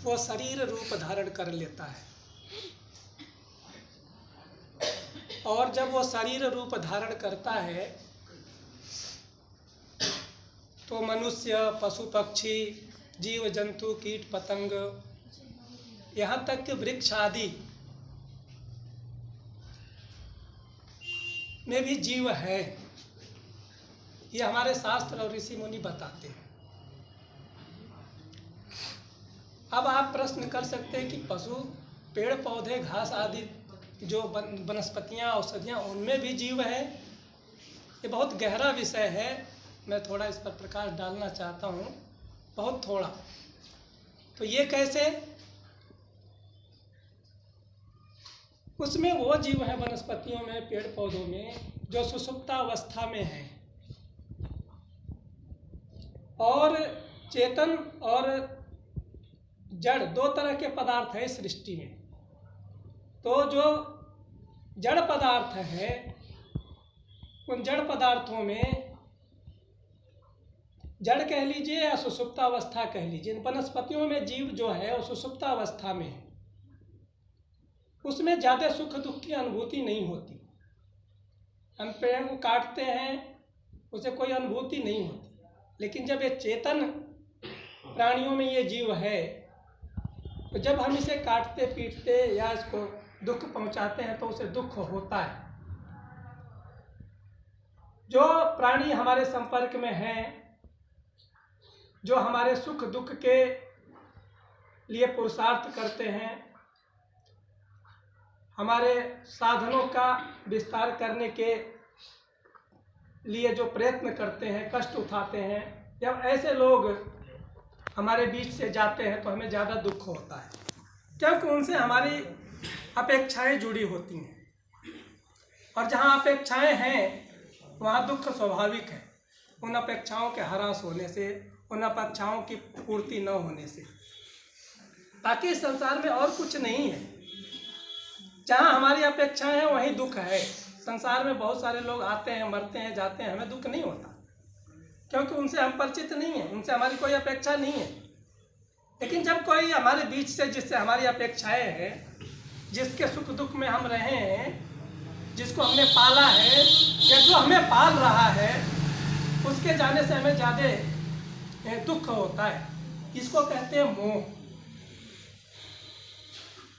वो शरीर रूप धारण कर लेता है, और जब वो शरीर रूप धारण करता है तो मनुष्य, पशु पक्षी, जीव जंतु, कीट पतंग, यहाँ तक कि वृक्ष आदि में भी जीव है। ये हमारे शास्त्र और ऋषि मुनि बताते हैं। अब आप प्रश्न कर सकते हैं कि पशु, पेड़ पौधे, घास आदि जो वनस्पतियाँ, औषधियाँ, उनमें भी जीव है। ये बहुत गहरा विषय है, मैं थोड़ा इस पर प्रकाश डालना चाहता हूँ, बहुत थोड़ा। तो ये कैसे? उसमें वो जीव हैं वनस्पतियों में, पेड़ पौधों में, जो सुषुप्तावस्था में हैं, और चेतन और जड़ दो तरह के पदार्थ है सृष्टि में। तो जो जड़ पदार्थ है, उन जड़ पदार्थों में, जड़ कह लीजिए या सुषुप्तावस्था कह लीजिए, वनस्पतियों में जीव जो है वो सुषुप्तावस्था में है। उसमें ज़्यादा सुख दुख की अनुभूति नहीं होती। हम पेड़ को काटते हैं, उसे कोई अनुभूति नहीं होती। लेकिन जब ये चेतन प्राणियों में ये जीव है, तो जब हम इसे काटते पीटते या इसको दुख पहुंचाते हैं तो उसे दुख होता है। जो प्राणी हमारे संपर्क में हैं, जो हमारे सुख दुख के लिए पुरुषार्थ करते हैं, हमारे साधनों का विस्तार करने के लिए जो प्रयत्न करते हैं, कष्ट उठाते हैं, जब ऐसे लोग हमारे बीच से जाते हैं तो हमें ज़्यादा दुख होता है, क्योंकि उनसे हमारी अपेक्षाएं जुड़ी होती हैं। और जहाँ अपेक्षाएं हैं वहाँ दुख स्वाभाविक है, उन अपेक्षाओं के ह्रास होने से, उन अपेक्षाओं की पूर्ति न होने से। बाकी इस संसार में और कुछ नहीं है। जहाँ हमारी अपेक्षाएं हैं वहीं दुख है। संसार में बहुत सारे लोग आते हैं, मरते हैं, जाते हैं, हमें दुख नहीं होता, क्योंकि उनसे हम परिचित नहीं हैं, उनसे हमारी कोई अपेक्षा नहीं है। लेकिन जब कोई हमारे बीच से, जिससे हमारी अपेक्षाएं हैं, जिसके सुख दुख में हम रहे हैं, जिसको हमने पाला है या जो हमें पाल रहा है, उसके जाने से हमें ज़्यादा दुख होता है। इसको कहते हैं मोह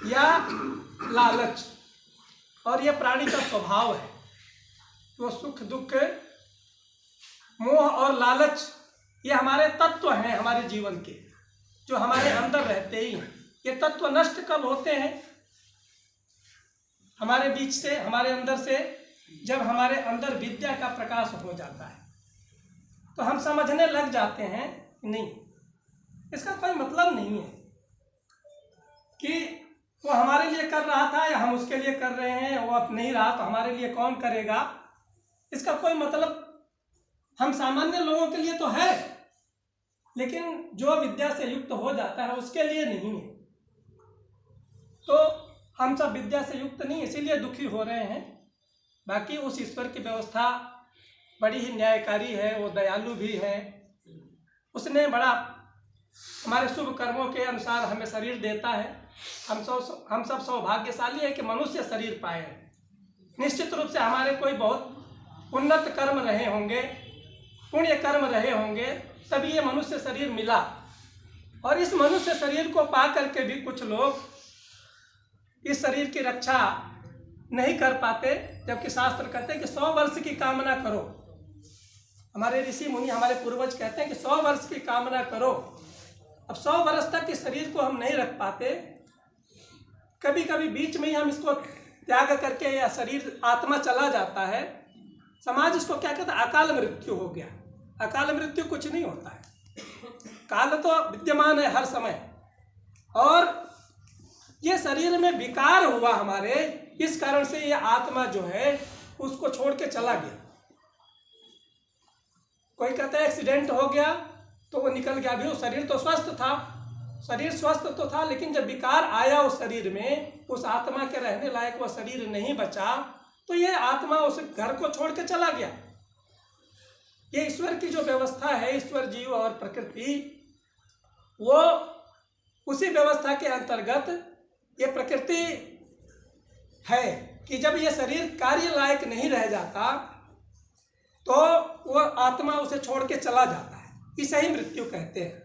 या लालच, और यह प्राणी का स्वभाव है। तो सुख दुख, मोह और लालच ये हमारे तत्व हैं हमारे जीवन के, जो हमारे अंदर रहते ही हैं। ये तत्व नष्ट कब होते हैं? हमारे बीच से, हमारे अंदर से, जब हमारे अंदर विद्या का प्रकाश हो जाता है, तो हम समझने लग जाते हैं नहीं, इसका कोई मतलब नहीं है कि वो हमारे लिए कर रहा था या हम उसके लिए कर रहे हैं, वो अब नहीं रहा तो हमारे लिए कौन करेगा। इसका कोई मतलब हम सामान्य लोगों के लिए तो है, लेकिन जो विद्या से युक्त हो जाता है उसके लिए नहीं है। तो हम सब विद्या से युक्त नहीं, इसीलिए दुखी हो रहे हैं। बाकी उस ईश्वर की व्यवस्था बड़ी ही न्यायकारी है, वो दयालु भी है। उसने बड़ा हमारे शुभ कर्मों के अनुसार हमें शरीर देता है। हम सब सौभाग्यशाली है कि मनुष्य शरीर पाए हैं। निश्चित रूप से हमारे कोई बहुत उन्नत कर्म रहे होंगे, पुण्य कर्म रहे होंगे, तभी ये मनुष्य शरीर मिला। और इस मनुष्य शरीर को पा करके भी कुछ लोग इस शरीर की रक्षा नहीं कर पाते, जबकि शास्त्र कहते हैं कि 100 वर्ष की कामना करो। हमारे ऋषि मुनि, हमारे पूर्वज कहते हैं कि 100 वर्ष की कामना करो। अब 100 वर्ष तक इस शरीर को हम नहीं रख पाते, कभी कभी बीच में ही हम इसको त्याग करके, या शरीर आत्मा चला जाता है। समाज इसको क्या कहता है? अकाल मृत्यु हो गया। अकाल मृत्यु कुछ नहीं होता है, काल तो विद्यमान है हर समय। और ये शरीर में विकार हुआ हमारे, इस कारण से ये आत्मा जो है उसको छोड़ के चला गया। कोई कहता है एक्सीडेंट हो गया तो वो निकल गया, भी वो शरीर तो स्वस्थ था, शरीर स्वस्थ तो था, लेकिन जब विकार आया उस शरीर में, उस आत्मा के रहने लायक वो शरीर नहीं बचा, तो ये आत्मा उस घर को छोड़ के चला गया। ये ईश्वर की जो व्यवस्था है, ईश्वर जीव और प्रकृति, वो उसी व्यवस्था के अंतर्गत ये प्रकृति है कि जब ये शरीर कार्य लायक नहीं रह जाता तो वो आत्मा उसे छोड़ के चला जाता है, इसे ही मृत्यु कहते हैं।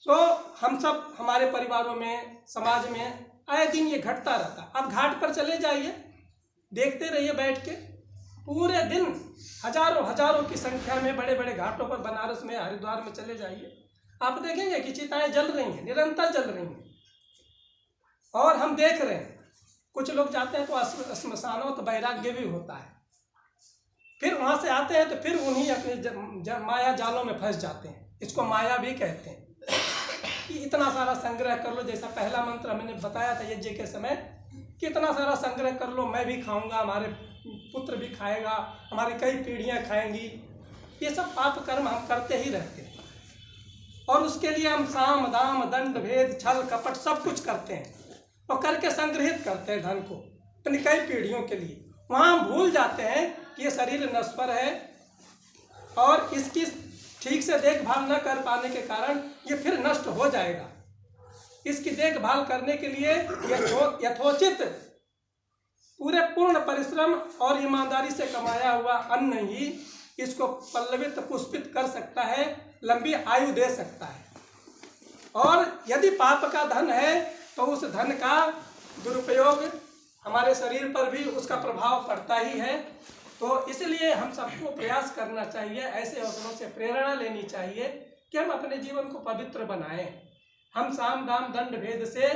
तो हम सब हमारे परिवारों में, समाज में आए दिन ये घटता रहता है। अब घाट पर चले जाइए, देखते रहिए बैठ के, पूरे दिन हजारों की संख्या में बड़े बड़े घाटों पर, बनारस में, हरिद्वार में चले जाइए, आप देखेंगे कि चिताएं जल रही हैं, निरंतर जल रही हैं। और हम देख रहे हैं कुछ लोग जाते हैं तो श्मशानों तो वैराग्य भी होता है, फिर वहाँ से आते हैं तो फिर उन्हीं अपने माया जालों में फंस जाते हैं। इसको माया भी कहते हैं कि इतना सारा संग्रह कर लो, जैसा पहला मंत्र मैंने बताया था यज्ञ के समय, कि इतना सारा संग्रह कर लो, मैं भी खाऊंगा, हमारे पुत्र भी खाएगा, हमारी कई पीढ़ियां खाएंगी। ये सब पाप कर्म हम करते ही रहते हैं और उसके लिए हम साम दाम दंड भेद छल कपट सब कुछ करते हैं और करके संग्रहित करते हैं धन को अपनी कई पीढ़ियों के लिए। वहाँ हम भूल जाते हैं कि ये शरीर नश्वर है और इसकी ठीक से देखभाल न कर पाने के कारण ये फिर नष्ट हो जाएगा। इसकी देखभाल करने के लिए यथोचित पूरे पूर्ण परिश्रम और ईमानदारी से कमाया हुआ अन्न ही इसको पल्लवित पुष्पित कर सकता है, लंबी आयु दे सकता है। और यदि पाप का धन है तो उस धन का दुरुपयोग हमारे शरीर पर भी उसका प्रभाव पड़ता ही है। तो इसलिए हम सबको प्रयास करना चाहिए, ऐसे अवसरों से प्रेरणा लेनी चाहिए कि हम अपने जीवन को पवित्र बनाएं। हम साम दाम दंड भेद से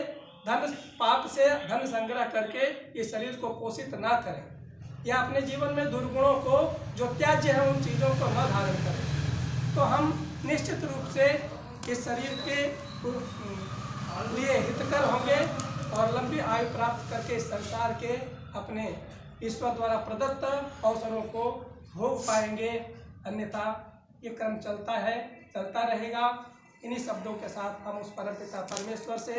पाप से धन संग्रह करके इस शरीर को पोषित ना करें या अपने जीवन में दुर्गुणों को जो त्याज्य है उन चीज़ों को न धारण करें। तो हम निश्चित रूप से इस शरीर के लिए हितकर होंगे और लंबी आयु प्राप्त करके इस संसार के अपने ईश्वर द्वारा प्रदत्त अवसरों को भोग पाएंगे। अन्यथा ये क्रम चलता रहेगा। इन्हीं शब्दों के साथ हम उस परमपिता परमेश्वर से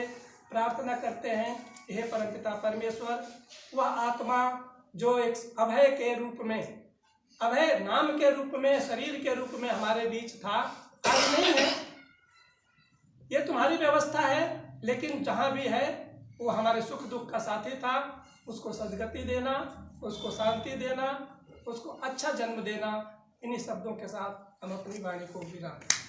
प्रार्थना करते हैं, हे परमपिता परमेश्वर, वह आत्मा जो एक अभय के रूप में, अभय नाम के रूप में, शरीर के रूप में हमारे बीच था, आज नहीं है, ये तुम्हारी व्यवस्था है, लेकिन जहाँ भी है वो हमारे सुख दुख का साथी था। उसको सद्गति देना, उसको शांति देना, उसको अच्छा जन्म देना। इन्हीं शब्दों के साथ हम अपनी वाणी को विराम